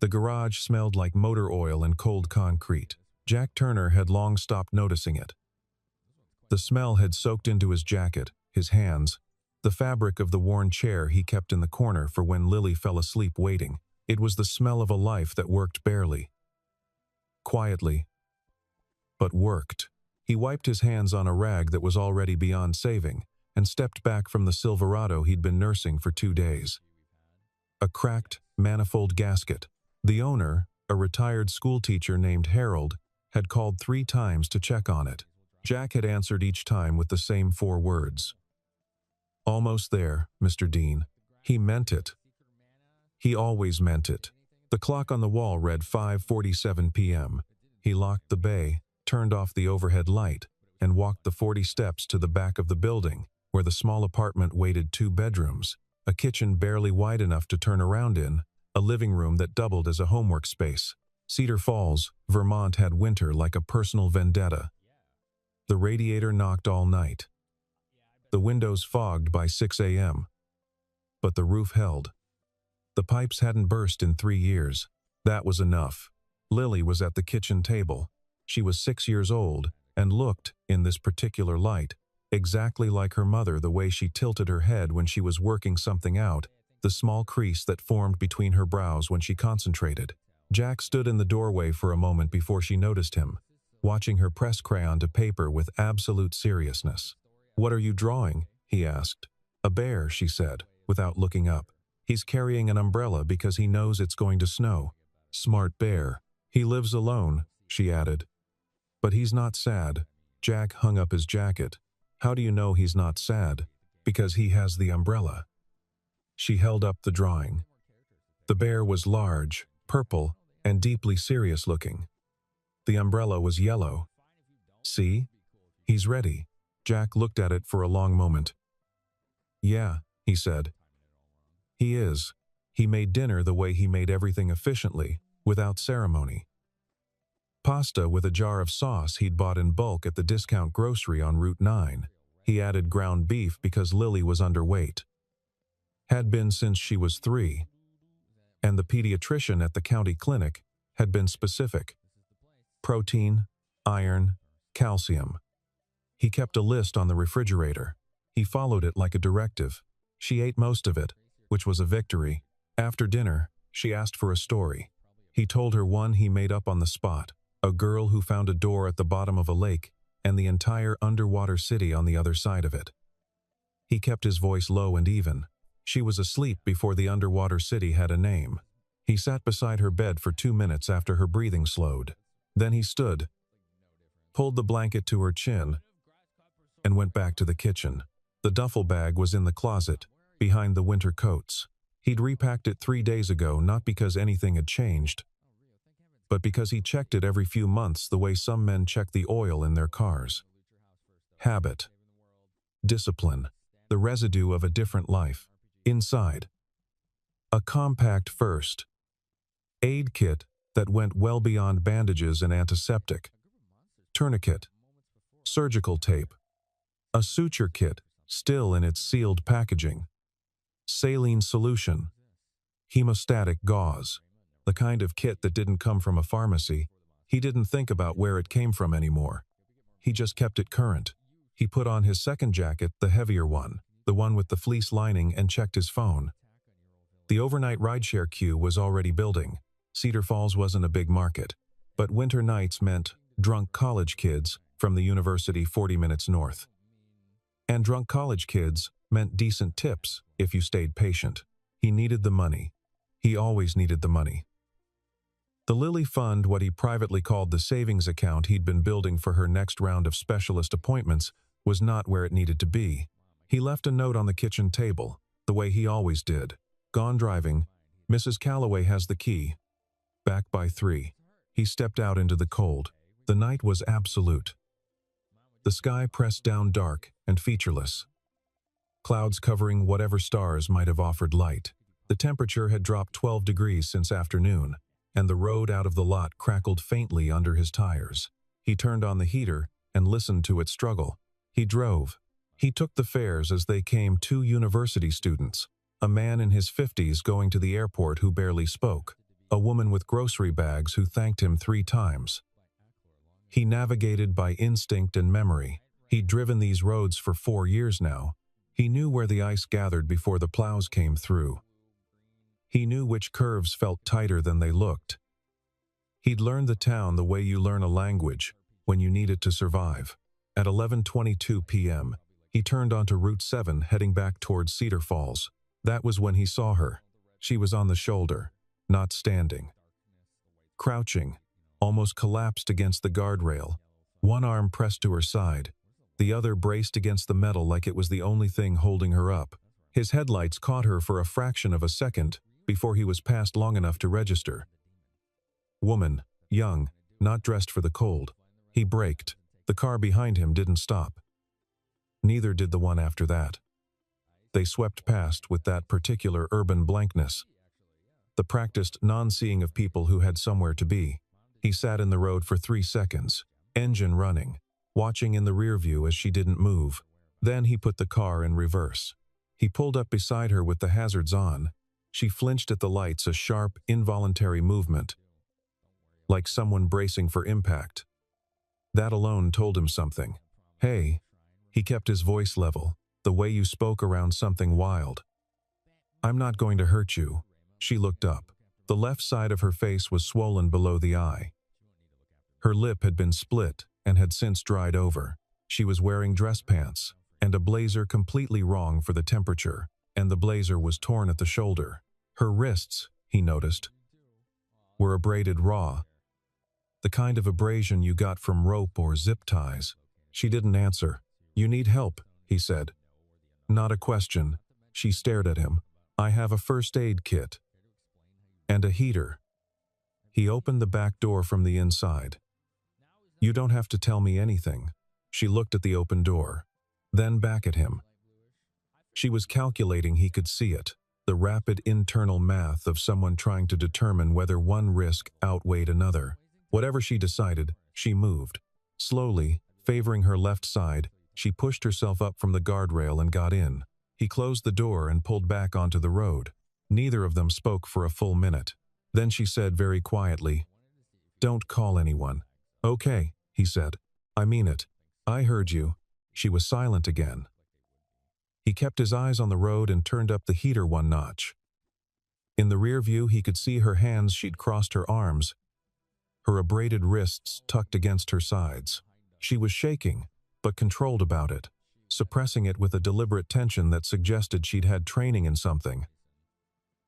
The garage smelled like motor oil and cold concrete. Jack Turner had long stopped noticing it. The smell had soaked into his jacket, his hands, the fabric of the worn chair he kept in the corner for when Lily fell asleep waiting. It was the smell of a life that worked barely. Quietly, but worked. He wiped his hands on a rag that was already beyond saving and stepped back from the Silverado he'd been nursing for 2 days. A cracked, manifold gasket. The owner, a retired schoolteacher named Harold, had called 3 times to check on it. Jack had answered each time with the same 4 words. "Almost there, Mr. Dean." He meant it. He always meant it. The clock on the wall read 5:47 p.m. He locked the bay, turned off the overhead light, and walked the 40 steps to the back of the building, where the small apartment waited 2 bedrooms, a kitchen barely wide enough to turn around in, a living room that doubled as a homework space. Cedar Falls, Vermont had winter like a personal vendetta. The radiator knocked all night. The windows fogged by 6 a.m. But the roof held. The pipes hadn't burst in 3 years. That was enough. Lily was at the kitchen table. She was 6 years old and looked, in this particular light, exactly like her mother, the way she tilted her head when she was working something out, the small crease that formed between her brows when she concentrated. Jack stood in the doorway for a moment before she noticed him, watching her press crayon to paper with absolute seriousness. "What are you drawing?" he asked. "A bear," she said, without looking up. "He's carrying an umbrella because he knows it's going to snow." "Smart bear. He lives alone," she added. "But he's not sad." Jack hung up his jacket. "How do you know he's not sad?" "Because he has the umbrella." She held up the drawing. The bear was large, purple, and deeply serious looking. The umbrella was yellow. "See? He's ready." Jack looked at it for a long moment. "Yeah," he said. "He is. He made dinner the way he made everything efficiently, without ceremony. Pasta with a jar of sauce he'd bought in bulk at the discount grocery on Route 9. He added ground beef because Lily was underweight. Had been since she was 3. And the pediatrician at the county clinic had been specific. Protein, iron, calcium. He kept a list on the refrigerator. He followed it like a directive. She ate most of it, which was a victory. After dinner, she asked for a story. He told her one he made up on the spot, a girl who found a door at the bottom of a lake and the entire underwater city on the other side of it. He kept his voice low and even. She was asleep before the underwater city had a name. He sat beside her bed for 2 minutes after her breathing slowed. Then he stood, pulled the blanket to her chin, and went back to the kitchen. The duffel bag was in the closet, behind the winter coats. He'd repacked it 3 days ago, not because anything had changed, but because he checked it every few months the way some men check the oil in their cars. Habit. Discipline. The residue of a different life. Inside. A compact first aid kit that went well beyond bandages and antiseptic. Tourniquet. Surgical tape. A suture kit, still in its sealed packaging. Saline solution. Hemostatic gauze. The kind of kit that didn't come from a pharmacy. He didn't think about where it came from anymore. He just kept it current. He put on his second jacket, the heavier one, the one with the fleece lining, and checked his phone. The overnight rideshare queue was already building. Cedar Falls wasn't a big market, but winter nights meant drunk college kids from the university 40 minutes north. And drunk college kids meant decent tips if you stayed patient. He needed the money. He always needed the money. The Lily Fund, what he privately called the savings account he'd been building for her next round of specialist appointments, was not where it needed to be. He left a note on the kitchen table, the way he always did. "Gone driving. Mrs. Calloway has the key. Back by 3. He stepped out into the cold. The night was absolute. The sky pressed down dark and featureless. Clouds covering whatever stars might have offered light. The temperature had dropped 12 degrees since afternoon, and the road out of the lot crackled faintly under his tires. He turned on the heater and listened to it struggle. He drove. He took the fares as they came, 2 university students, a man in his 50s going to the airport who barely spoke, a woman with grocery bags who thanked him 3 times. He navigated by instinct and memory. He'd driven these roads for 4 years now. He knew where the ice gathered before the plows came through. He knew which curves felt tighter than they looked. He'd learned the town the way you learn a language, when you need it to survive. At 11:22 p.m., he turned onto Route 7 heading back towards Cedar Falls. That was when he saw her. She was on the shoulder, not standing. Crouching, almost collapsed against the guardrail, one arm pressed to her side, the other braced against the metal like it was the only thing holding her up. His headlights caught her for a fraction of a second before he was past long enough to register. Woman, young, not dressed for the cold. He braked. The car behind him didn't stop. Neither did the one after that. They swept past with that particular urban blankness. The practiced non-seeing of people who had somewhere to be. He sat in the road for 3 seconds, engine running, watching in the rear view as she didn't move. Then he put the car in reverse. He pulled up beside her with the hazards on. She flinched at the lights, a sharp, involuntary movement, like someone bracing for impact. That alone told him something. Hey, he kept his voice level, the way you spoke around something wild. I'm not going to hurt you. She looked up. The left side of her face was swollen below the eye. Her lip had been split and had since dried over. She was wearing dress pants and a blazer completely wrong for the temperature, and the blazer was torn at the shoulder. Her wrists, he noticed, were abraded raw. The kind of abrasion you got from rope or zip ties. She didn't answer. You need help, he said. Not a question. She stared at him. I have a first aid kit. And a heater. He opened the back door from the inside. You don't have to tell me anything. She looked at the open door, then back at him. She was calculating, he could see it, the rapid internal math of someone trying to determine whether one risk outweighed another. Whatever she decided, she moved. Slowly, favoring her left side, she pushed herself up from the guardrail and got in. He closed the door and pulled back onto the road. Neither of them spoke for a full minute. Then she said very quietly, "Don't call anyone." "Okay," he said. "I mean it. I heard you." She was silent again. He kept his eyes on the road and turned up the heater one notch. In the rear view, he could see her hands. She'd crossed her arms, her abraded wrists tucked against her sides. She was shaking, but controlled about it, suppressing it with a deliberate tension that suggested she'd had training in something,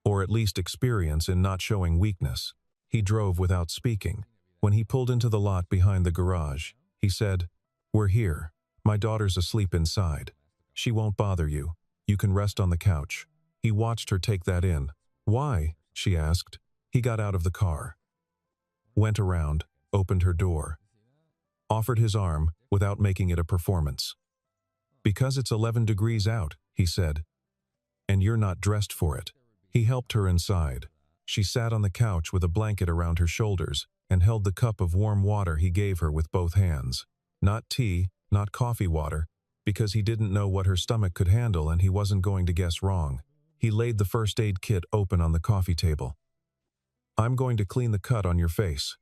or at least experience in not showing weakness. He drove without speaking. When he pulled into the lot behind the garage, he said, "We're here. My daughter's asleep inside. She won't bother you. You can rest on the couch." He watched her take that in. "Why?" she asked. He got out of the car, went around, opened her door, offered his arm without making it a performance. "Because it's 11 degrees out," he said, "and you're not dressed for it." He helped her inside. She sat on the couch with a blanket around her shoulders and held the cup of warm water he gave her with both hands. Not tea, not coffee water, because he didn't know what her stomach could handle and he wasn't going to guess wrong. He laid the first aid kit open on the coffee table. "I'm going to clean the cut on your face.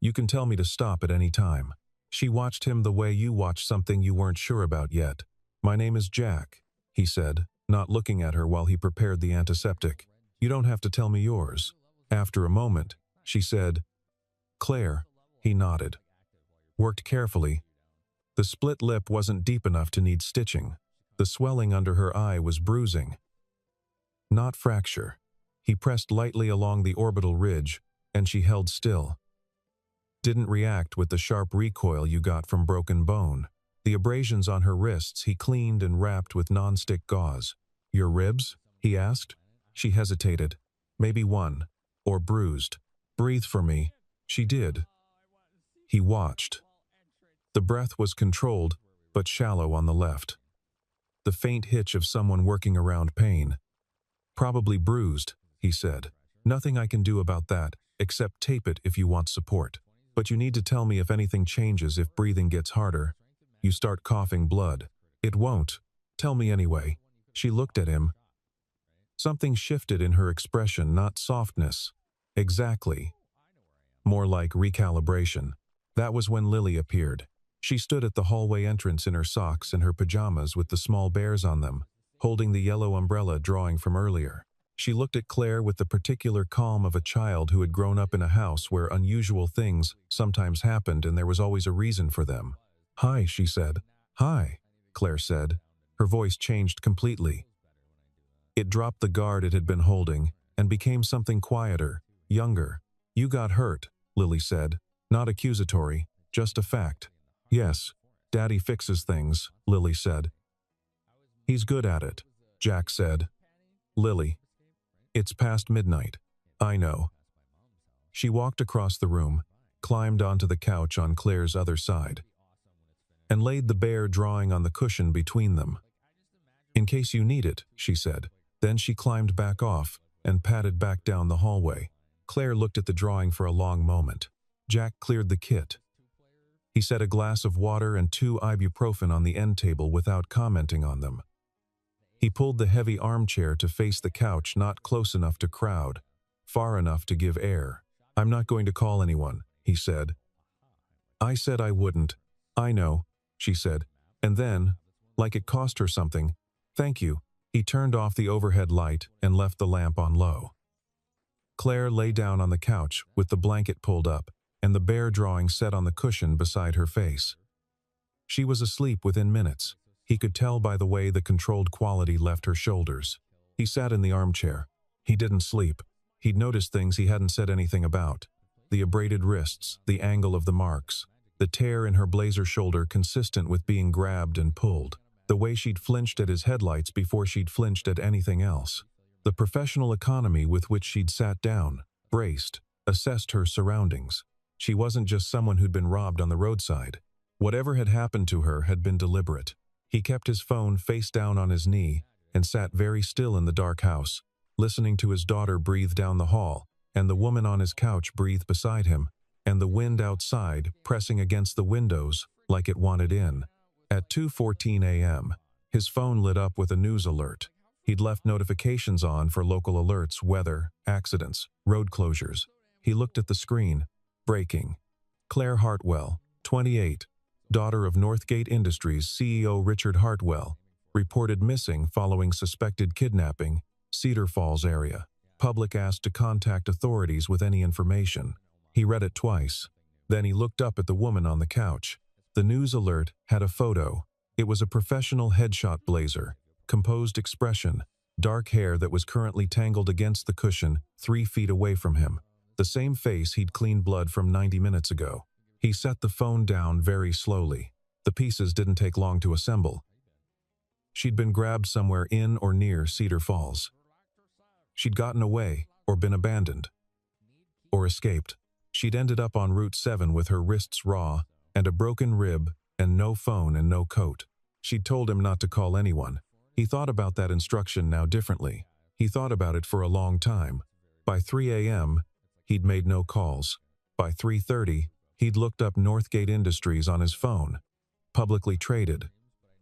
You can tell me to stop at any time." She watched him the way you watch something you weren't sure about yet. "My name is Jack," he said, not looking at her while he prepared the antiseptic. "You don't have to tell me yours." After a moment, she said, "Claire." He nodded. Worked carefully. The split lip wasn't deep enough to need stitching. The swelling under her eye was bruising, not fracture. He pressed lightly along the orbital ridge, and she held still. Didn't react with the sharp recoil you got from broken bone. The abrasions on her wrists he cleaned and wrapped with non-stick gauze. "Your ribs?" he asked. She hesitated. "Maybe one. Or bruised." "Breathe for me." She did. He watched. The breath was controlled, but shallow on the left. The faint hitch of someone working around pain. "Probably bruised," he said. "Nothing I can do about that, except tape it if you want support. But you need to tell me if anything changes, if breathing gets harder. You start coughing blood." "It won't. Tell me anyway." She looked at him. Something shifted in her expression, not softness, Exactly. More like recalibration. That was when Lily appeared. She stood at the hallway entrance in her socks and her pajamas with the small bears on them, holding the yellow umbrella drawing from earlier. She looked at Claire with the particular calm of a child who had grown up in a house where unusual things sometimes happened and there was always a reason for them. "Hi," she said. "Hi," Claire said. Her voice changed completely. It dropped the guard it had been holding and became something quieter, younger. "You got hurt," Lily said. Not accusatory, just a fact. "Yes, Daddy fixes things," Lily said. "He's good at it," Jack said. "Lily, it's past midnight." "I know." She walked across the room, climbed onto the couch on Claire's other side, and laid the bear drawing on the cushion between them. "In case you need it," she said. Then she climbed back off and padded back down the hallway. Claire looked at the drawing for a long moment. Jack cleared the kit. He set a glass of water and 2 ibuprofen on the end table without commenting on them. He pulled the heavy armchair to face the couch, not close enough to crowd, far enough to give air. "I'm not going to call anyone," he said. "I said I wouldn't." "I know," she said. And then, like it cost her something, "Thank you." He turned off the overhead light and left the lamp on low. Claire lay down on the couch with the blanket pulled up and the bear drawing set on the cushion beside her face. She was asleep within minutes. He could tell by the way the controlled quality left her shoulders. He sat in the armchair. He didn't sleep. He'd noticed things he hadn't said anything about. The abraded wrists, the angle of the marks, the tear in her blazer shoulder consistent with being grabbed and pulled, the way she'd flinched at his headlights before she'd flinched at anything else, the professional economy with which she'd sat down, braced, assessed her surroundings. She wasn't just someone who'd been robbed on the roadside. Whatever had happened to her had been deliberate. He kept his phone face down on his knee and sat very still in the dark house, listening to his daughter breathe down the hall, and the woman on his couch breathe beside him, and the wind outside pressing against the windows like it wanted in. At 2:14 a.m., his phone lit up with a news alert. He'd left notifications on for local alerts, weather, accidents, road closures. He looked at the screen. Breaking. Claire Hartwell, 28, daughter of Northgate Industries CEO Richard Hartwell, reported missing following suspected kidnapping, Cedar Falls area. Public asked to contact authorities with any information. He read it twice. Then he looked up at the woman on the couch. The news alert had a photo. It was a professional headshot blazer, composed expression, dark hair that was currently tangled against the cushion 3 feet away from him. The same face he'd cleaned blood from 90 minutes ago. He set the phone down very slowly. The pieces didn't take long to assemble. She'd been grabbed somewhere in or near Cedar Falls. She'd gotten away, or been abandoned, or escaped. She'd ended up on Route 7 with her wrists raw, and a broken rib, and no phone and no coat. She'd told him not to call anyone. He thought about that instruction now differently. He thought about it for a long time. By 3 a.m., he'd made no calls. By 3:30, he'd looked up Northgate Industries on his phone. Publicly traded.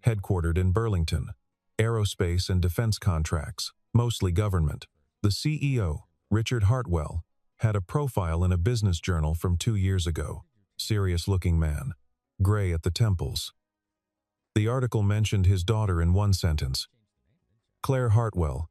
Headquartered in Burlington. Aerospace and defense contracts, mostly government. The CEO, Richard Hartwell, had a profile in a business journal from 2 years ago. Serious-looking man. Gray at the temples. The article mentioned his daughter in one sentence. Claire Hartwell,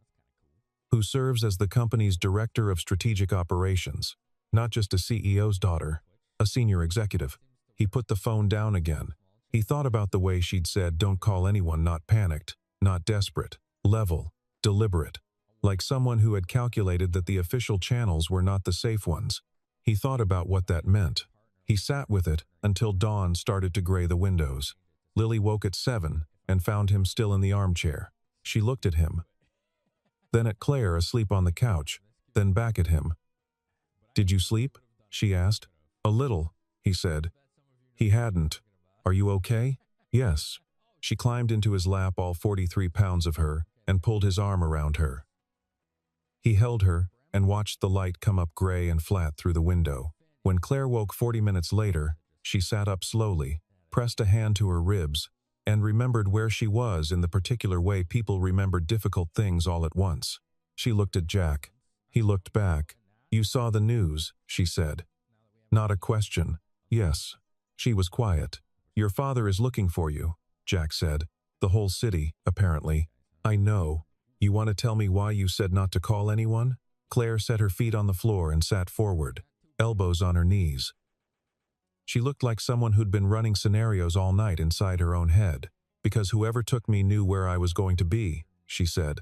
who serves as the company's Director of Strategic Operations, not just a CEO's daughter, a senior executive. He put the phone down again. He thought about the way she'd said, "Don't call anyone," not panicked, not desperate, level, deliberate, like someone who had calculated that the official channels were not the safe ones. He thought about what that meant. He sat with it until dawn started to gray the windows. Lily woke at 7 and found him still in the armchair. She looked at him, then at Claire asleep on the couch, then back at him. "Did you sleep?" she asked. "A little," he said. He hadn't. "Are you okay?" "Yes." She climbed into his lap, all 43 pounds of her, and pulled his arm around her. He held her and watched the light come up gray and flat through the window. When Claire woke 40 minutes later, she sat up slowly, pressed a hand to her ribs, and remembered where she was in the particular way people remember difficult things all at once. She looked at Jack. He looked back. You saw the news, she said. Not a question. Yes. She was quiet. Your father is looking for you, Jack said. The whole city, apparently. I know. You want to tell me why you said not to call anyone? Claire set her feet on the floor and sat forward, elbows on her knees. She looked like someone who'd been running scenarios all night inside her own head. Because whoever took me knew where I was going to be, she said.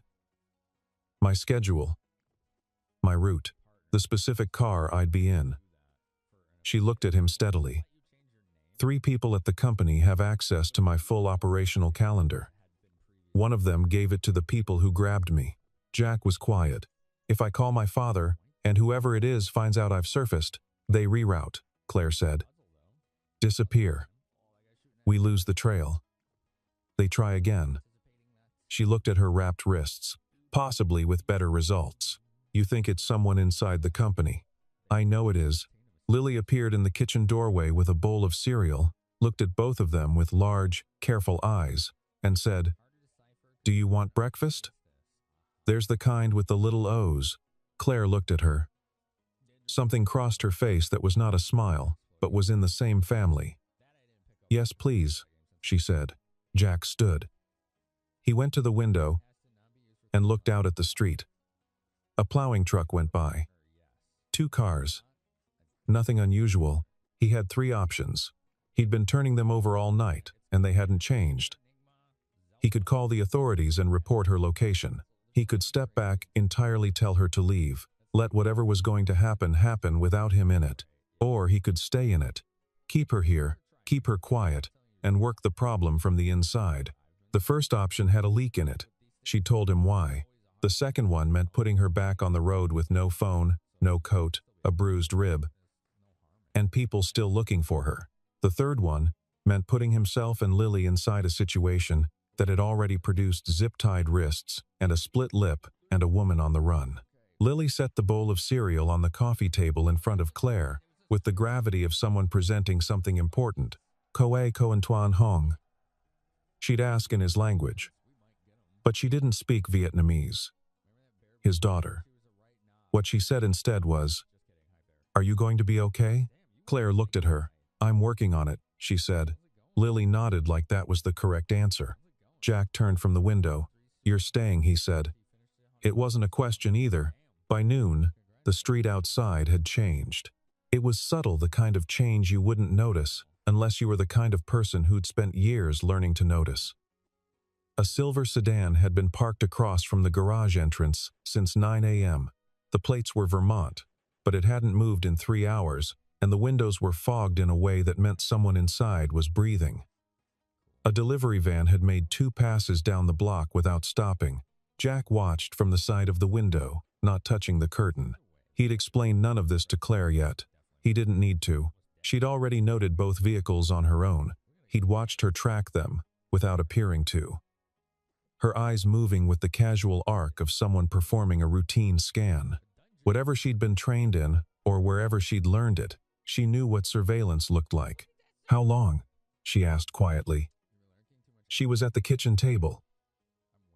My schedule. My route. The specific car I'd be in. She looked at him steadily. 3 people at the company have access to my full operational calendar. One of them gave it to the people who grabbed me. Jack was quiet. If I call my father, and whoever it is finds out I've surfaced, they reroute, Claire said. Disappear. We lose the trail. They try again. She looked at her wrapped wrists, possibly with better results. You think it's someone inside the company. I know it is. Lily appeared in the kitchen doorway with a bowl of cereal, looked at both of them with large, careful eyes, and said, Do you want breakfast? There's the kind with the little O's. Claire looked at her. Something crossed her face that was not a smile, but was in the same family. Yes, please, she said. Jack stood. He went to the window and looked out at the street. A plowing truck went by. 2 cars. Nothing unusual. He had 3 options. He'd been turning them over all night, and they hadn't changed. He could call the authorities and report her location. He could step back, entirely tell her to leave, let whatever was going to happen happen without him in it. Or he could stay in it, keep her here, keep her quiet, and work the problem from the inside. The first option had a leak in it. She told him why. The second one meant putting her back on the road with no phone, no coat, a bruised rib, and people still looking for her. The third one meant putting himself and Lily inside a situation that had already produced zip-tied wrists and a split lip and a woman on the run. Lily set the bowl of cereal on the coffee table in front of Claire, with the gravity of someone presenting something important. Koe Koan Tuan Hong. She'd ask in his language. But she didn't speak Vietnamese. His daughter. What she said instead was, Are you going to be okay? Claire looked at her. I'm working on it, she said. Lily nodded like that was the correct answer. Jack turned from the window. You're staying, he said. It wasn't a question either. By noon, the street outside had changed. It was subtle, the kind of change you wouldn't notice unless you were the kind of person who'd spent years learning to notice. A silver sedan had been parked across from the garage entrance since 9 a.m. The plates were Vermont, but it hadn't moved in 3 hours, and the windows were fogged in a way that meant someone inside was breathing. A delivery van had made 2 passes down the block without stopping. Jack watched from the side of the window, not touching the curtain. He'd explained none of this to Claire yet. He didn't need to. She'd already noted both vehicles on her own. He'd watched her track them, without appearing to. Her eyes moving with the casual arc of someone performing a routine scan. Whatever she'd been trained in, or wherever she'd learned it, she knew what surveillance looked like. How long? She asked quietly. She was at the kitchen table.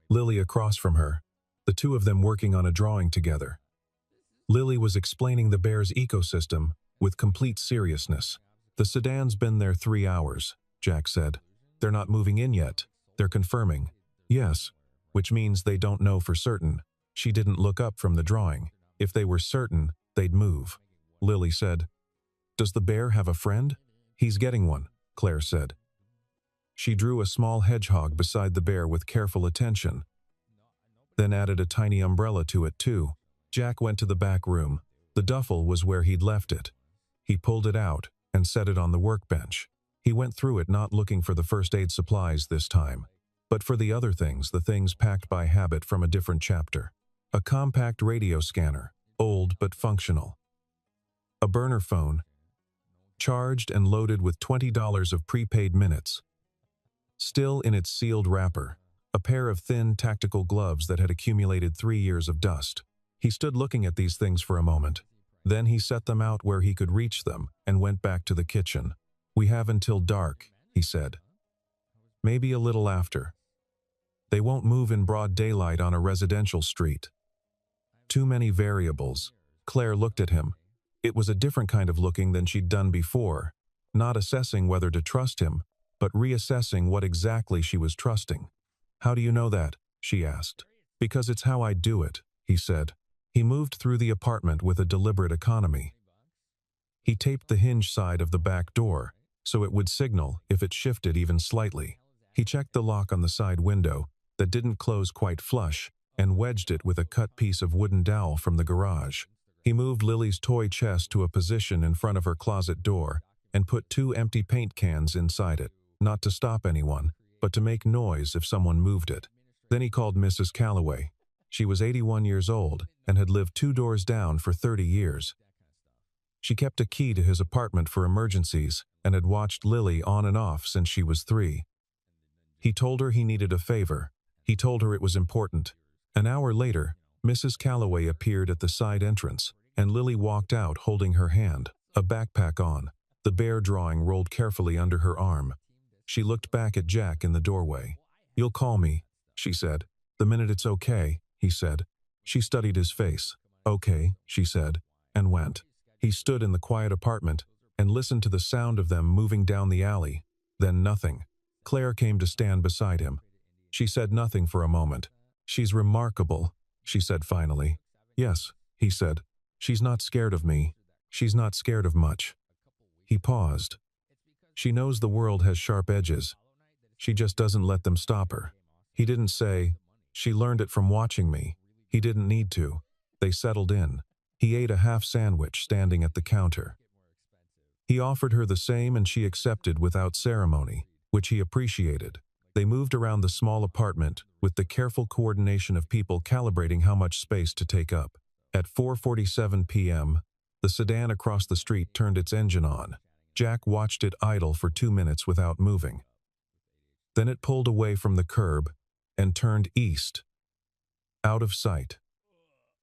Lily across from her, the 2 of them working on a drawing together. Lily was explaining the bear's ecosystem with complete seriousness. The sedan's been there 3 hours, Jack said. They're not moving in yet. They're confirming. Yes, which means they don't know for certain. She didn't look up from the drawing. If they were certain, they'd move. Lily said, Does the bear have a friend? He's getting one, Claire said. She drew a small hedgehog beside the bear with careful attention, then added a tiny umbrella to it too. Jack went to the back room. The duffel was where he'd left it. He pulled it out and set it on the workbench. He went through it not looking for the first aid supplies this time, but for the other things, the things packed by habit from a different chapter. A compact radio scanner, old but functional. A burner phone, charged and loaded with $20 of prepaid minutes. Still in its sealed wrapper, a pair of thin tactical gloves that had accumulated 3 years of dust. He stood looking at these things for a moment. Then he set them out where he could reach them and went back to the kitchen. We have until dark, he said. Maybe a little after. They won't move in broad daylight on a residential street. Too many variables. Claire looked at him. It was a different kind of looking than she'd done before, not assessing whether to trust him, but reassessing what exactly she was trusting. "How do you know that?" she asked. "Because it's how I do it," he said. He moved through the apartment with a deliberate economy. He taped the hinge side of the back door, so it would signal if it shifted even slightly. He checked the lock on the side window, that didn't close quite flush, and wedged it with a cut piece of wooden dowel from the garage. He moved Lily's toy chest to a position in front of her closet door, and put 2 empty paint cans inside it, not to stop anyone, but to make noise if someone moved it. Then he called Mrs. Calloway. She was 81 years old and had lived 2 doors down for 30 years. She kept a key to his apartment for emergencies and had watched Lily on and off since she was 3. He told her he needed a favor. He told her it was important. An hour later, Mrs. Calloway appeared at the side entrance, and Lily walked out holding her hand, a backpack on, the bear drawing rolled carefully under her arm. She looked back at Jack in the doorway. "You'll call me," she said. "The minute it's okay," he said. She studied his face. "Okay," she said, and went. He stood in the quiet apartment and listened to the sound of them moving down the alley. Then nothing. Claire came to stand beside him. She said nothing for a moment. "She's remarkable," she said finally. "Yes," he said. "She's not scared of me. She's not scared of much." He paused. "She knows the world has sharp edges. She just doesn't let them stop her." He didn't say, "She learned it from watching me." He didn't need to. They settled in. He ate a half sandwich standing at the counter. He offered her the same and she accepted without ceremony, which he appreciated. They moved around the small apartment with the careful coordination of people calibrating how much space to take up. At 4:47 p.m., the sedan across the street turned its engine on. Jack watched it idle for 2 minutes without moving. Then it pulled away from the curb and turned east, out of sight.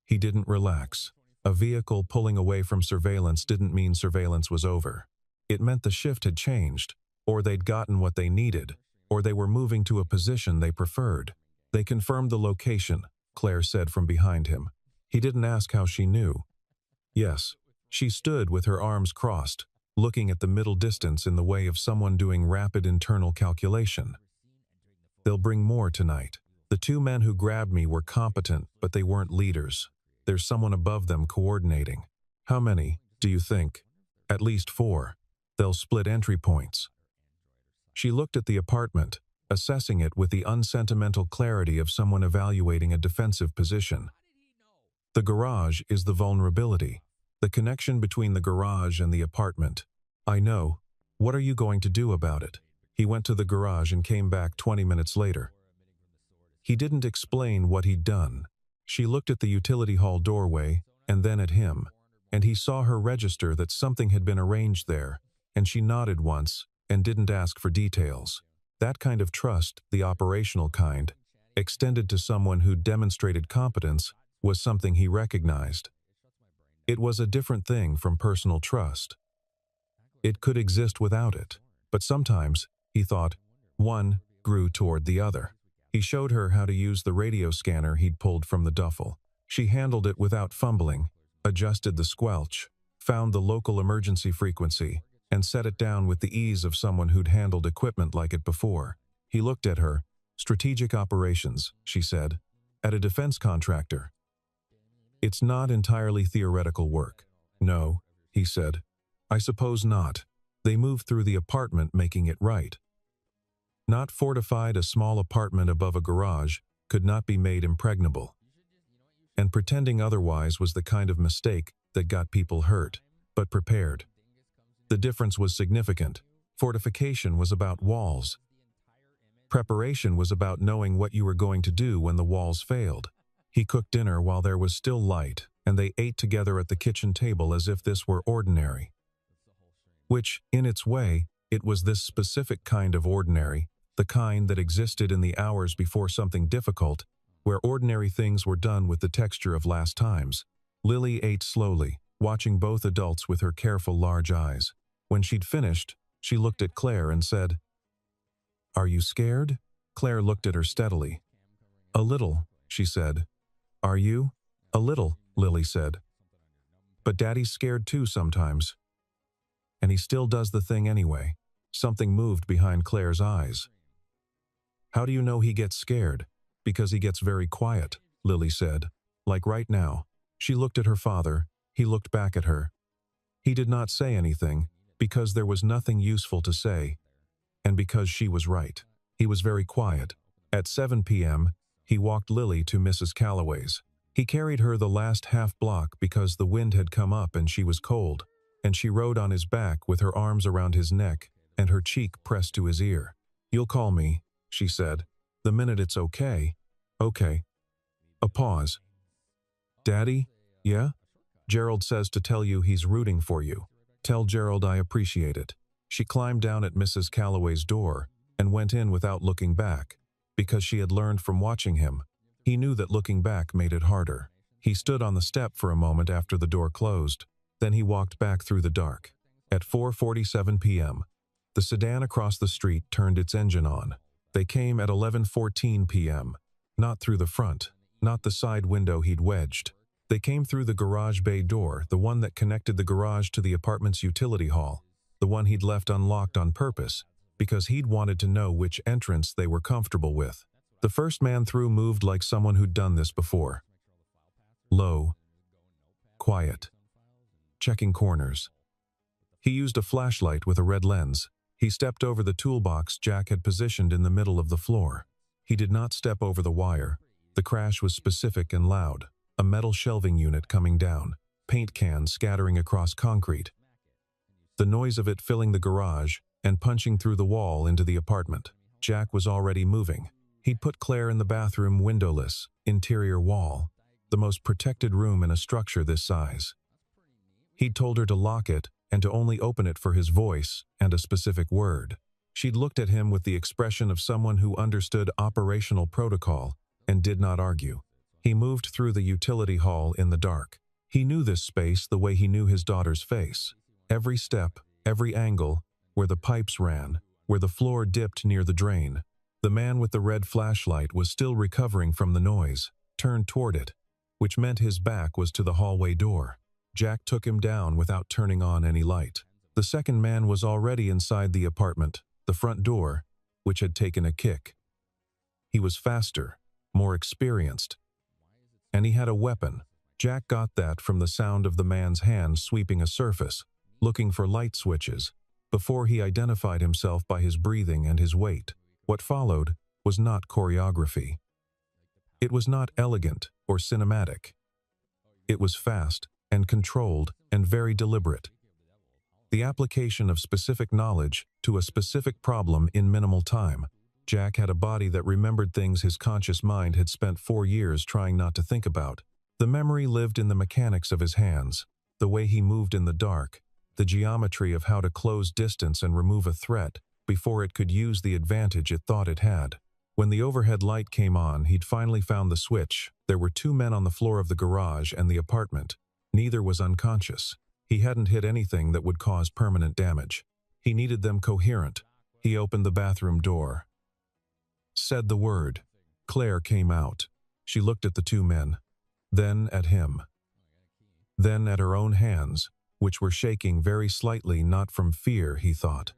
He didn't relax. A vehicle pulling away from surveillance didn't mean surveillance was over. It meant the shift had changed, or they'd gotten what they needed, or they were moving to a position they preferred. They confirmed the location, Claire said from behind him. He didn't ask how she knew. Yes, she stood with her arms crossed, looking at the middle distance in the way of someone doing rapid internal calculation. "They'll bring more tonight. The 2 men who grabbed me were competent, but they weren't leaders. There's someone above them coordinating. How many, do you think?" "At least 4. They'll split entry points." She looked at the apartment, assessing it with the unsentimental clarity of someone evaluating a defensive position. "The garage is the vulnerability. The connection between the garage and the apartment. I know. What are you going to do about it?" He went to the garage and came back 20 minutes later. He didn't explain what he'd done. She looked at the utility hall doorway and then at him, and he saw her register that something had been arranged there, and she nodded once and didn't ask for details. That kind of trust, the operational kind, extended to someone who demonstrated competence, was something he recognized. It was a different thing from personal trust. It could exist without it, but sometimes, he thought, one grew toward the other. He showed her how to use the radio scanner he'd pulled from the duffel. She handled it without fumbling, adjusted the squelch, found the local emergency frequency, and set it down with the ease of someone who'd handled equipment like it before. He looked at her. "Strategic operations," she said, "at a defense contractor. It's not entirely theoretical work." "No," he said. "I suppose not." They moved through the apartment, making it right. Not fortified, a small apartment above a garage could not be made impregnable. And pretending otherwise was the kind of mistake that got people hurt, but prepared. The difference was significant. Fortification was about walls. Preparation was about knowing what you were going to do when the walls failed. He cooked dinner while there was still light, and they ate together at the kitchen table as if this were ordinary. Which, in its way, it was this specific kind of ordinary, the kind that existed in the hours before something difficult, where ordinary things were done with the texture of last times. Lily ate slowly, watching both adults with her careful large eyes. When she'd finished, she looked at Claire and said, "Are you scared?" Claire looked at her steadily. "A little," she said. "Are you?" "A little," Lily said. But Daddy's scared too sometimes. And he still does the thing anyway. Something moved behind Claire's eyes. How do you know he gets scared? Because he gets very quiet, Lily said. Like right now. She looked at her father. He looked back at her. He did not say anything, because there was nothing useful to say. And because she was right. He was very quiet. At 7 p.m., he walked Lily to Mrs. Calloway's. He carried her the last half block because the wind had come up and she was cold, and she rode on his back with her arms around his neck and her cheek pressed to his ear. You'll call me, she said. The minute it's okay. Okay. A pause. Daddy? Yeah? Gerald says to tell you he's rooting for you. Tell Gerald I appreciate it. She climbed down at Mrs. Calloway's door and went in without looking back, because she had learned from watching him. He knew that looking back made it harder. He stood on the step for a moment after the door closed. Then he walked back through the dark. At 4:47 p.m., the sedan across the street turned its engine on. They came at 11:14 p.m. Not through the front, not the side window he'd wedged. They came through the garage bay door, the one that connected the garage to the apartment's utility hall, the one he'd left unlocked on purpose, because he'd wanted to know which entrance they were comfortable with. The first man through moved like someone who'd done this before. Low. Quiet. Checking corners. He used a flashlight with a red lens. He stepped over the toolbox Jack had positioned in the middle of the floor. He did not step over the wire. The crash was specific and loud. A metal shelving unit coming down. Paint cans scattering across concrete. The noise of it filling the garage and punching through the wall into the apartment. Jack was already moving. He'd put Claire in the bathroom windowless, interior wall, the most protected room in a structure this size. He'd told her to lock it and to only open it for his voice and a specific word. She'd looked at him with the expression of someone who understood operational protocol and did not argue. He moved through the utility hall in the dark. He knew this space the way he knew his daughter's face. Every step, every angle, where the pipes ran, where the floor dipped near the drain. The man with the red flashlight was still recovering from the noise, turned toward it, which meant his back was to the hallway door. Jack took him down without turning on any light. The second man was already inside the apartment, the front door, which had taken a kick. He was faster, more experienced, and he had a weapon. Jack got that from the sound of the man's hand sweeping a surface, looking for light switches, before he identified himself by his breathing and his weight. What followed was not choreography. It was not elegant or cinematic. It was fast and controlled and very deliberate. The application of specific knowledge to a specific problem in minimal time. Jack had a body that remembered things his conscious mind had spent 4 years trying not to think about. The memory lived in the mechanics of his hands, the way he moved in the dark, the geometry of how to close distance and remove a threat before it could use the advantage it thought it had. When the overhead light came on, he'd finally found the switch. There were 2 men on the floor of the garage and the apartment. Neither was unconscious. He hadn't hit anything that would cause permanent damage. He needed them coherent. He opened the bathroom door. Said the word. Claire came out. She looked at the 2 men. Then at him. Then at her own hands, which were shaking very slightly, not from fear, he thought,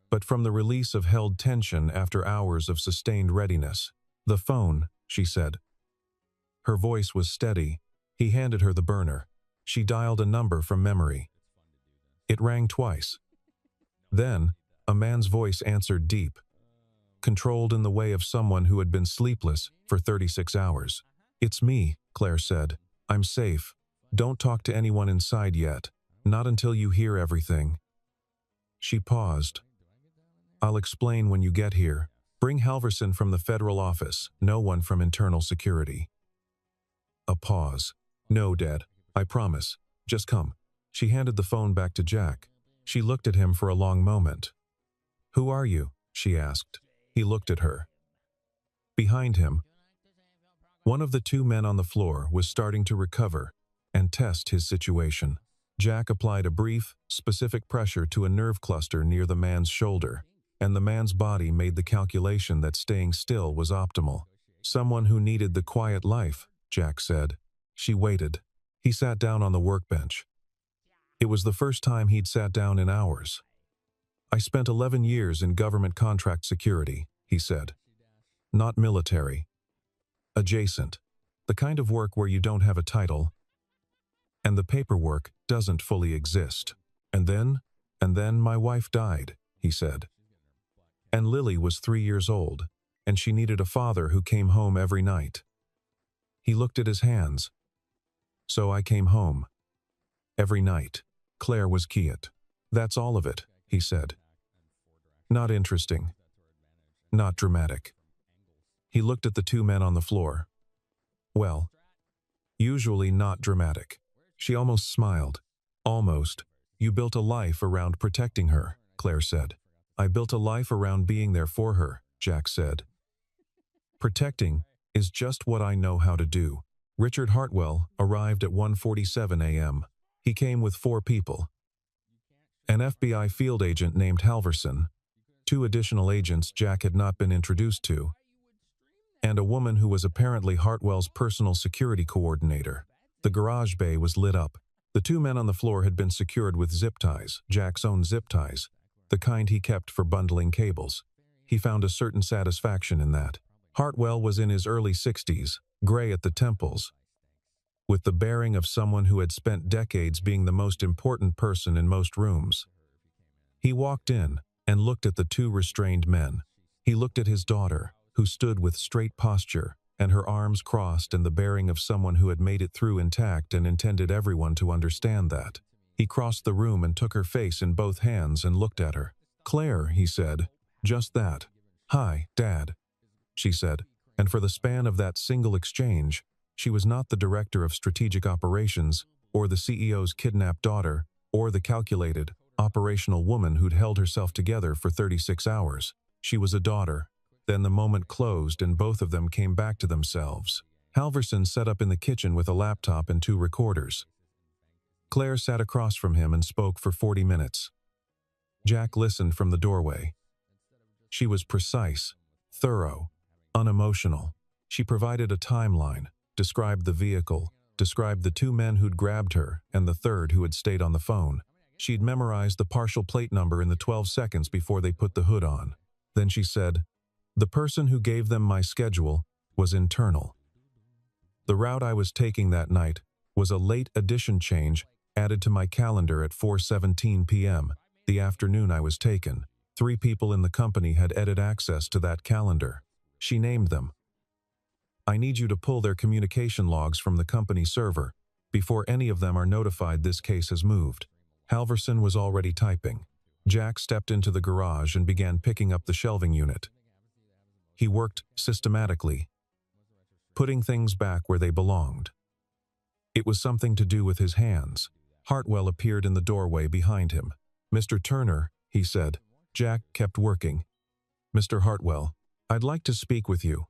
but from the release of held tension after hours of sustained readiness. The phone, she said. Her voice was steady. He handed her the burner. She dialed a number from memory. It rang twice. Then, a man's voice answered deep, controlled in the way of someone who had been sleepless for 36 hours. It's me, Claire said. I'm safe. Don't talk to anyone inside yet. Not until you hear everything. She paused. I'll explain when you get here. Bring Halverson from the federal office, no one from internal security. A pause. No, Dad. I promise. Just come. She handed the phone back to Jack. She looked at him for a long moment. Who are you? She asked. He looked at her. Behind him, one of the 2 men on the floor was starting to recover and test his situation. Jack applied a brief, specific pressure to a nerve cluster near the man's shoulder, and the man's body made the calculation that staying still was optimal. Someone who needed the quiet life, Jack said. She waited. He sat down on the workbench. It was the first time he'd sat down in hours. "I spent 11 years in government contract security," he said. "Not military. Adjacent. The kind of work where you don't have a title, and the paperwork doesn't fully exist. And then my wife died," he said. "And Lily was 3 years old, and she needed a father who came home every night." He looked at his hands. "So I came home. Every night." Claire was quiet. "That's all of it," he said. "Not interesting. Not dramatic." He looked at the two men on the floor. "Well, usually not dramatic." She almost smiled. "Almost. You built a life around protecting her," Claire said. "I built a life around being there for her," Jack said. "Protecting is just what I know how to do." Richard Hartwell arrived at 1:47 a.m. He came with 4 people. An FBI field agent named Halverson, 2 additional agents Jack had not been introduced to, and a woman who was apparently Hartwell's personal security coordinator. The garage bay was lit up. The 2 men on the floor had been secured with zip ties, Jack's own zip ties, the kind he kept for bundling cables. He found a certain satisfaction in that. Hartwell was in his early 60s, gray at the temples, with the bearing of someone who had spent decades being the most important person in most rooms. He walked in and looked at the 2 restrained men. He looked at his daughter, who stood with straight posture and her arms crossed and the bearing of someone who had made it through intact and intended everyone to understand that. He crossed the room and took her face in both hands and looked at her. "Claire," he said. "Just that." "Hi, Dad," she said, and for the span of that single exchange, she was not the director of strategic operations, or the CEO's kidnapped daughter, or the calculated, operational woman who'd held herself together for 36 hours. She was a daughter. Then the moment closed and both of them came back to themselves. Halverson sat up in the kitchen with a laptop and 2 recorders. Claire sat across from him and spoke for 40 minutes. Jack listened from the doorway. She was precise, thorough, unemotional. She provided a timeline, described the vehicle, described the 2 men who'd grabbed her and the third who had stayed on the phone. She'd memorized the partial plate number in the 12 seconds before they put the hood on. Then she said, "The person who gave them my schedule was internal. The route I was taking that night was a late addition change added to my calendar at 4:17 p.m., the afternoon I was taken. 3 people in the company had edit access to that calendar." She named them. "I need you to pull their communication logs from the company server. Before any of them are notified this case has moved." Halverson was already typing. Jack stepped into the garage and began picking up the shelving unit. He worked systematically, putting things back where they belonged. It was something to do with his hands. Hartwell appeared in the doorway behind him. "Mr. Turner," he said. Jack kept working. "Mr. Hartwell, I'd like to speak with you.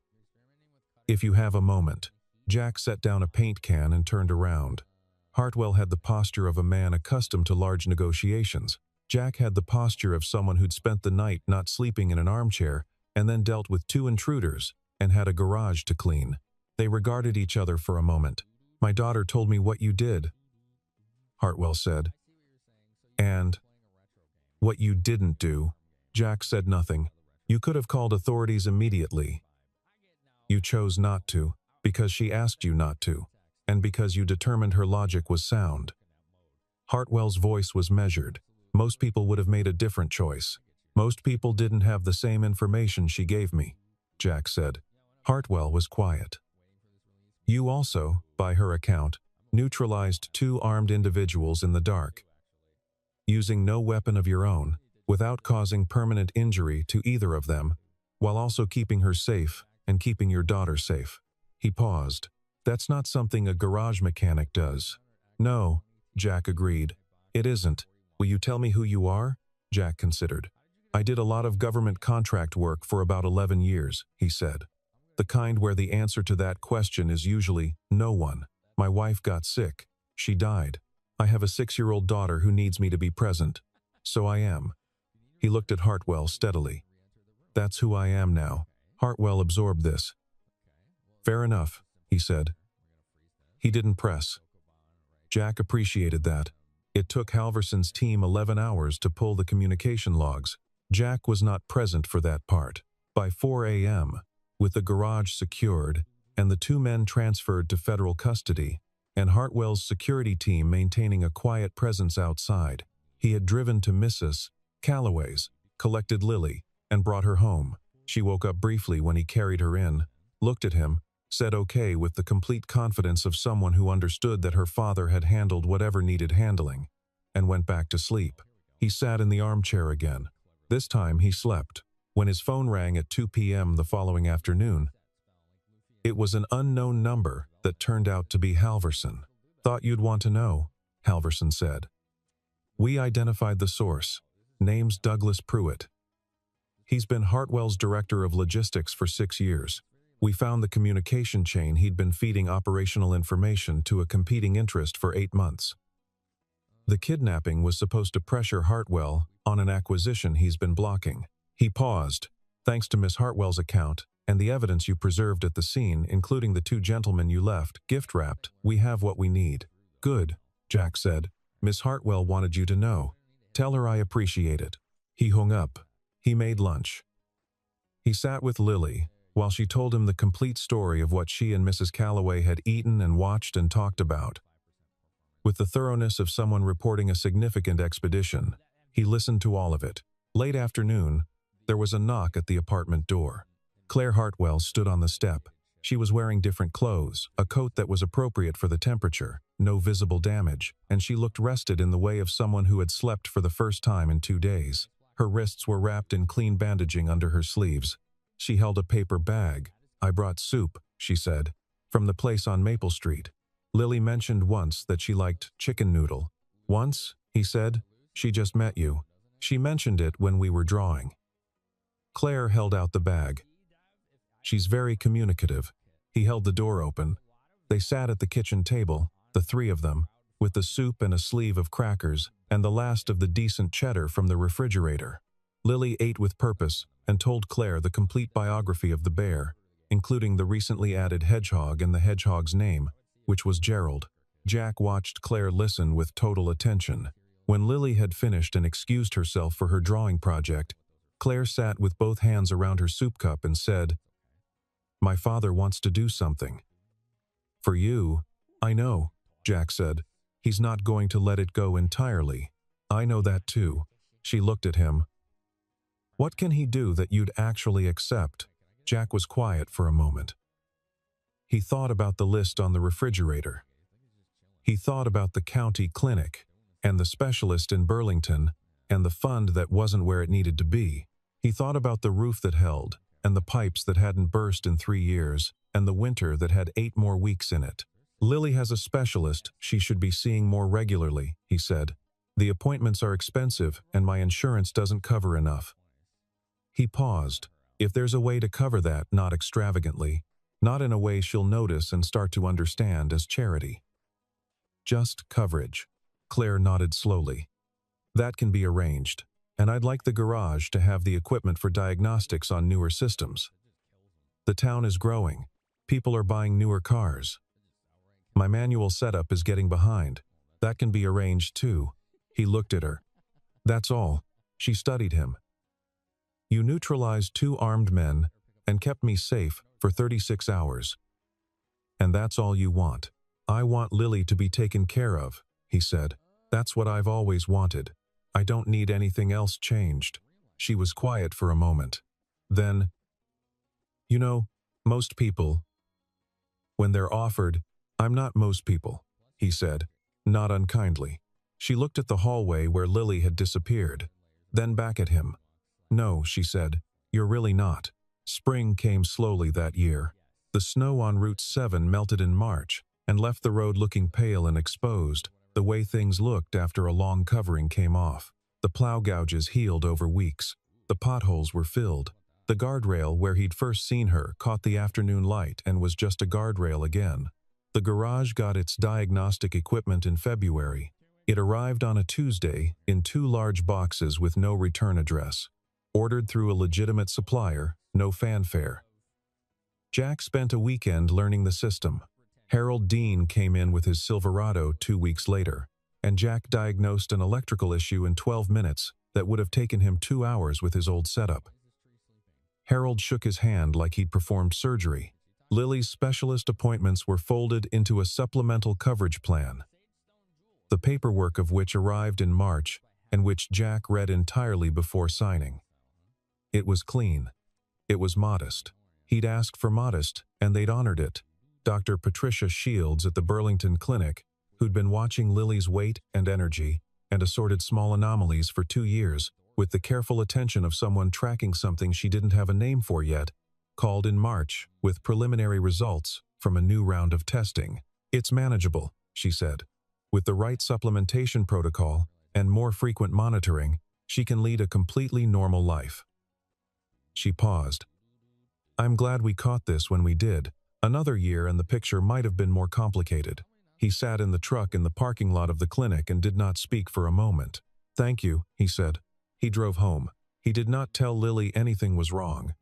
If you have a moment." Jack set down a paint can and turned around. Hartwell had the posture of a man accustomed to large negotiations. Jack had the posture of someone who'd spent the night not sleeping in an armchair and then dealt with 2 intruders and had a garage to clean. They regarded each other for a moment. "My daughter told me what you did," Hartwell said. "And what you didn't do." Jack said nothing. "You could have called authorities immediately. You chose not to, because she asked you not to, and because you determined her logic was sound." Hartwell's voice was measured. "Most people would have made a different choice. Most people didn't have the same information she gave me," Jack said. Hartwell was quiet. "You also, by her account, neutralized 2 armed individuals in the dark, using no weapon of your own, without causing permanent injury to either of them, while also keeping her safe and keeping your daughter safe." He paused. "That's not something a garage mechanic does." "No," Jack agreed. "It isn't. Will you tell me who you are?" Jack considered. "I did a lot of government contract work for about 11 years, he said. "The kind where the answer to that question is usually no one. My wife got sick. She died. I have a 6-year-old daughter who needs me to be present. So I am." He looked at Hartwell steadily. "That's who I am now." Hartwell absorbed this. "Fair enough," he said. He didn't press. Jack appreciated that. It took Halverson's team 11 hours to pull the communication logs. Jack was not present for that part. By 4 a.m., with the garage secured and the two men transferred to federal custody, and Hartwell's security team maintaining a quiet presence outside, he had driven to Mrs. Calloway's, collected Lily, and brought her home. She woke up briefly when he carried her in, looked at him, said okay with the complete confidence of someone who understood that her father had handled whatever needed handling, and went back to sleep. He sat in the armchair again. This time he slept. When his phone rang at 2 p.m. the following afternoon, it was an unknown number that turned out to be Halverson. "Thought you'd want to know," Halverson said. "We identified the source. Name's Douglas Pruitt. He's been Hartwell's director of logistics for 6 years. We found the communication chain he'd been feeding operational information to a competing interest for 8 months. The kidnapping was supposed to pressure Hartwell on an acquisition he's been blocking." He paused. "Thanks to Miss Hartwell's account and the evidence you preserved at the scene, including the 2 gentlemen you left gift-wrapped, we have what we need." "Good," Jack said. "Miss Hartwell wanted you to know. Tell her I appreciate it." He hung up. He made lunch. He sat with Lily while she told him the complete story of what she and Mrs. Calloway had eaten and watched and talked about. With the thoroughness of someone reporting a significant expedition, he listened to all of it. Late afternoon, there was a knock at the apartment door. Claire Hartwell stood on the step. She was wearing different clothes, a coat that was appropriate for the temperature, no visible damage, and she looked rested in the way of someone who had slept for the first time in 2 days. Her wrists were wrapped in clean bandaging under her sleeves. She held a paper bag. "I brought soup," she said, "from the place on Maple Street. Lily mentioned once that she liked chicken noodle." "Once?" he said. "She just met you." "She mentioned it when we were drawing." Claire held out the bag. "She's very communicative." He held the door open. They sat at the kitchen table, the 3 of them, with the soup and a sleeve of crackers, and the last of the decent cheddar from the refrigerator. Lily ate with purpose and told Claire the complete biography of the bear, including the recently added hedgehog and the hedgehog's name, which was Gerald. Jack watched Claire listen with total attention. When Lily had finished and excused herself for her drawing project, Claire sat with both hands around her soup cup and said, "My father wants to do something." "For you, I know," Jack said. "He's not going to let it go entirely." "I know that too." She looked at him. "What can he do that you'd actually accept?" Jack was quiet for a moment. He thought about the list on the refrigerator. He thought about the county clinic, and the specialist in Burlington, and the fund that wasn't where it needed to be. He thought about the roof that held, and the pipes that hadn't burst in 3 years, and the winter that had 8 more weeks in it. "Lily has a specialist she should be seeing more regularly," he said. "The appointments are expensive, and my insurance doesn't cover enough." He paused. "If there's a way to cover that, not extravagantly, not in a way she'll notice and start to understand as charity. Just coverage." Claire nodded slowly. "That can be arranged, and I'd like the garage to have the equipment for diagnostics on newer systems. The town is growing. People are buying newer cars. My manual setup is getting behind. That can be arranged too." He looked at her. "That's all." She studied him. "You neutralized 2 armed men and kept me safe for 36 hours. And that's all you want." "I want Lily to be taken care of," he said. "That's what I've always wanted. I don't need anything else changed." She was quiet for a moment. Then, "You know, most people, when they're offered—" "I'm not most people," he said, not unkindly. She looked at the hallway where Lily had disappeared, then back at him. "No," she said, "you're really not." Spring came slowly that year. The snow on Route 7 melted in March and left the road looking pale and exposed, the way things looked after a long covering came off. The plow gouges healed over weeks. The potholes were filled. The guardrail where he'd first seen her caught the afternoon light and was just a guardrail again. The garage got its diagnostic equipment in February. It arrived on a Tuesday in 2 large boxes with no return address. Ordered through a legitimate supplier, no fanfare. Jack spent a weekend learning the system. Harold Dean came in with his Silverado 2 weeks later, and Jack diagnosed an electrical issue in 12 minutes that would have taken him 2 hours with his old setup. Harold shook his hand like he'd performed surgery. Lily's specialist appointments were folded into a supplemental coverage plan, the paperwork of which arrived in March and which Jack read entirely before signing. It was clean. It was modest. He'd asked for modest, and they'd honored it. Dr. Patricia Shields at the Burlington Clinic, who'd been watching Lily's weight and energy and assorted small anomalies for 2 years, with the careful attention of someone tracking something she didn't have a name for yet, called in March with preliminary results from a new round of testing. "It's manageable," she said. "With the right supplementation protocol and more frequent monitoring, she can lead a completely normal life." She paused. "I'm glad we caught this when we did. Another year and the picture might have been more complicated." He sat in the truck in the parking lot of the clinic and did not speak for a moment. "Thank you," he said. He drove home. He did not tell Lily anything was wrong.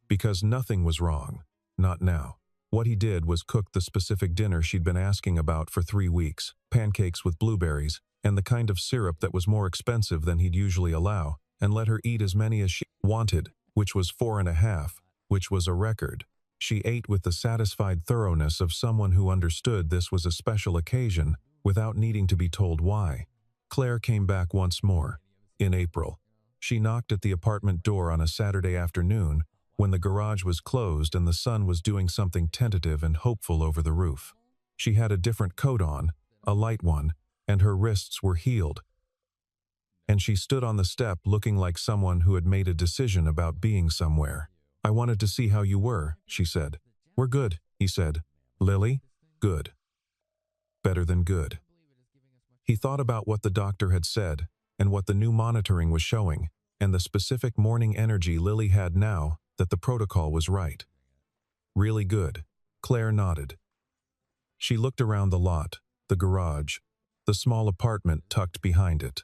Because nothing was wrong. Not now. What he did was cook the specific dinner she'd been asking about for 3 weeks, pancakes with blueberries, and the kind of syrup that was more expensive than he'd usually allow, and let her eat as many as she wanted, which was 4.5, which was a record. She ate with the satisfied thoroughness of someone who understood this was a special occasion without needing to be told why. Claire came back once more. In April. She knocked at the apartment door on a Saturday afternoon when the garage was closed and the sun was doing something tentative and hopeful over the roof. She had a different coat on, a light one, and her wrists were healed. And she stood on the step looking like someone who had made a decision about being somewhere. "I wanted to see how you were," she said. "We're good," he said. "Lily?" "Good. Better than good." He thought about what the doctor had said, and what the new monitoring was showing, and the specific morning energy Lily had now that the protocol was right. "Really good." Claire nodded. She looked around the lot, the garage, the small apartment tucked behind it.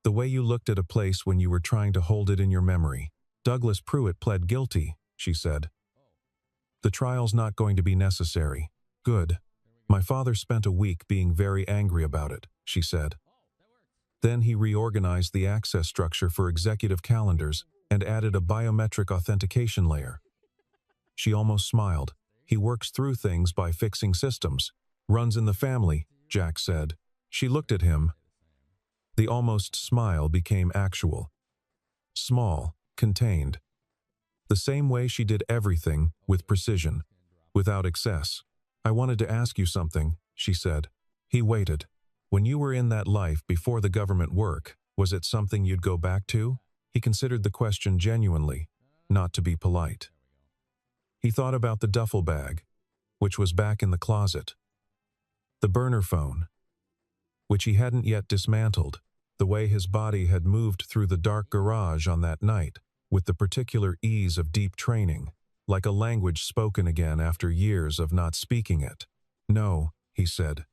"The way you looked at a place when you were trying to hold it in your memory. Douglas Pruitt pled guilty," she said. "The trial's not going to be necessary." "Good. My father spent a week being very angry about it," she said. Then he reorganized the access structure for executive calendars and added a biometric authentication layer. She almost smiled. "He works through things by fixing systems. Runs in the family," Jack said. She looked at him. The almost smile became actual. Small, contained. The same way she did everything, with precision, without excess. "I wanted to ask you something," she said. He waited. "When you were in that life before the government work, was it something you'd go back to?" He considered the question genuinely, not to be polite. He thought about the duffel bag, which was back in the closet. The burner phone, which he hadn't yet dismantled, the way his body had moved through the dark garage on that night, with the particular ease of deep training, like a language spoken again after years of not speaking it. "No," he said.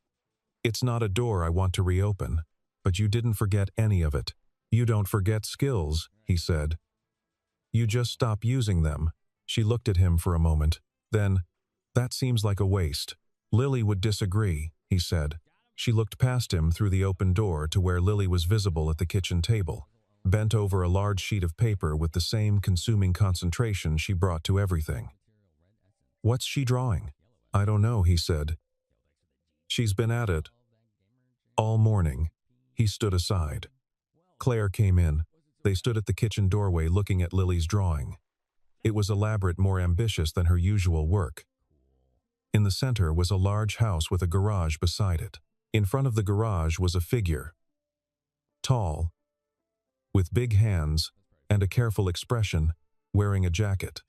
"It's not a door I want to reopen, but you didn't forget any of it." "You don't forget skills," he said. "You just stop using them." She looked at him for a moment. Then, "That seems like a waste." "Lily would disagree," he said. She looked past him through the open door to where Lily was visible at the kitchen table, bent over a large sheet of paper with the same consuming concentration she brought to everything. "What's she drawing?" "I don't know," he said. "She's been at it all morning." He stood aside. Claire came in. They stood at the kitchen doorway looking at Lily's drawing. It was elaborate, more ambitious than her usual work. In the center was a large house with a garage beside it. In front of the garage was a figure. Tall, with big hands and a careful expression, wearing a jacket.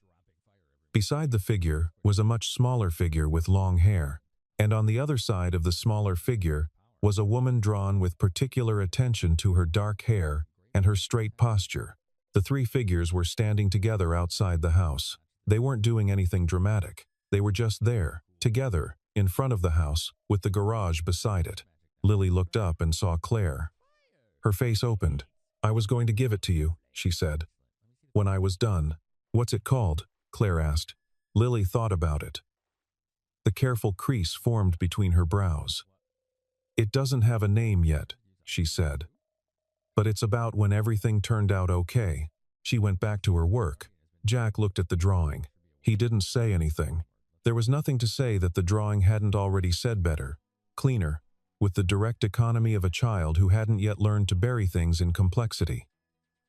Beside the figure was a much smaller figure with long hair, and on the other side of the smaller figure was a woman drawn with particular attention to her dark hair and her straight posture. The 3 figures were standing together outside the house. They weren't doing anything dramatic. They were just there, together, in front of the house, with the garage beside it. Lily looked up and saw Claire. Her face opened. "I was going to give it to you," she said. "When I was done." "What's it called?" Claire asked. Lily thought about it. The careful crease formed between her brows. "It doesn't have a name yet," she said. "But it's about when everything turned out okay." She went back to her work. Jack looked at the drawing. He didn't say anything. There was nothing to say that the drawing hadn't already said better, cleaner, with the direct economy of a child who hadn't yet learned to bury things in complexity.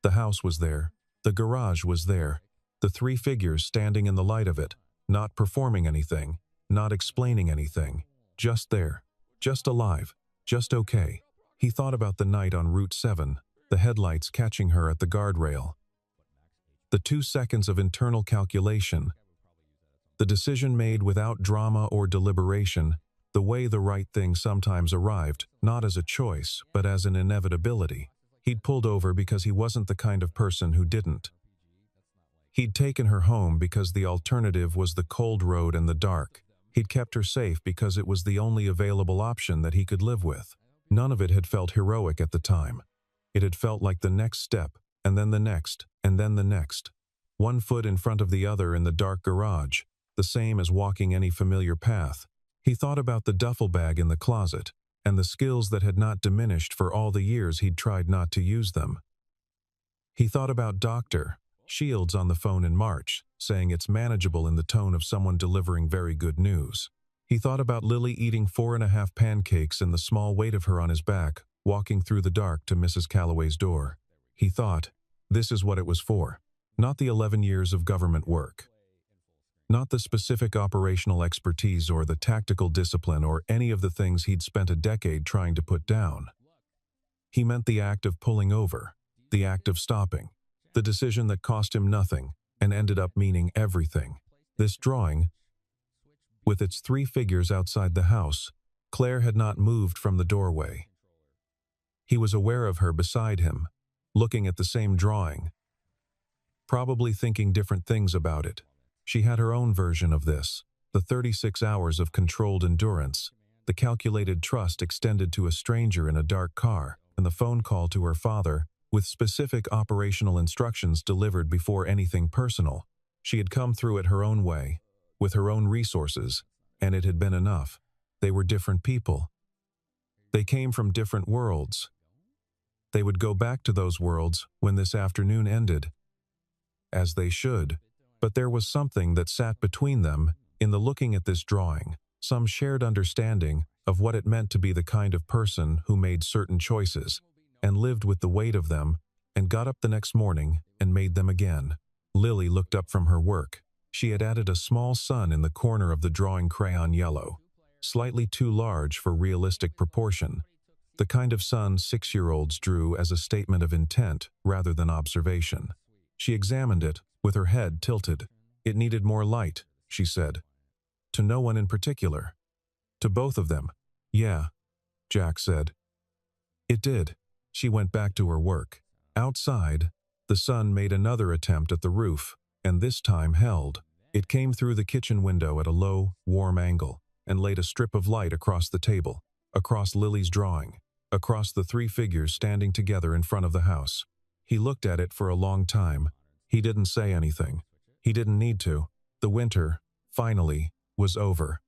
The house was there. The garage was there. The three figures standing in the light of it, not performing anything, not explaining anything, just there, just alive, just okay. He thought about the night on Route 7, the headlights catching her at the guardrail. The 2 seconds of internal calculation, the decision made without drama or deliberation, the way the right thing sometimes arrived, not as a choice, but as an inevitability. He'd pulled over because he wasn't the kind of person who didn't. He'd taken her home because the alternative was the cold road and the dark. He'd kept her safe because it was the only available option that he could live with. None of it had felt heroic at the time. It had felt like the next step, and then the next, and then the next. One foot in front of the other in the dark garage, the same as walking any familiar path. He thought about the duffel bag in the closet, and the skills that had not diminished for all the years he'd tried not to use them. He thought about Dr. Shields on the phone in March, saying it's manageable in the tone of someone delivering very good news. He thought about Lily eating 4.5 pancakes and the small weight of her on his back, walking through the dark to Mrs. Calloway's door. He thought, this is what it was for. Not the 11 years of government work. Not the specific operational expertise or the tactical discipline or any of the things he'd spent a decade trying to put down. He meant the act of pulling over, the act of stopping, the decision that cost him nothing and ended up meaning everything. This drawing, with its 3 figures outside the house, Claire had not moved from the doorway. He was aware of her beside him, looking at the same drawing, probably thinking different things about it. She had her own version of this, the 36 hours of controlled endurance, the calculated trust extended to a stranger in a dark car, and the phone call to her father, with specific operational instructions delivered before anything personal. She had come through it her own way, with her own resources, and it had been enough. They were different people. They came from different worlds. They would go back to those worlds when this afternoon ended. As they should. But there was something that sat between them in the looking at this drawing, some shared understanding of what it meant to be the kind of person who made certain choices and lived with the weight of them and got up the next morning and made them again. Lily looked up from her work. She had added a small sun in the corner of the drawing, crayon yellow, slightly too large for realistic proportion, the kind of sun 6-year-olds drew as a statement of intent rather than observation. She examined it, with her head tilted. It needed more light, she said. To no one in particular. To both of them. Yeah, Jack said. It did. She went back to her work. Outside, the sun made another attempt at the roof, and this time held. It came through the kitchen window at a low, warm angle, and laid a strip of light across the table, across Lily's drawing, across the 3 figures standing together in front of the house. He looked at it for a long time. He didn't say anything. He didn't need to. The winter, finally, was over.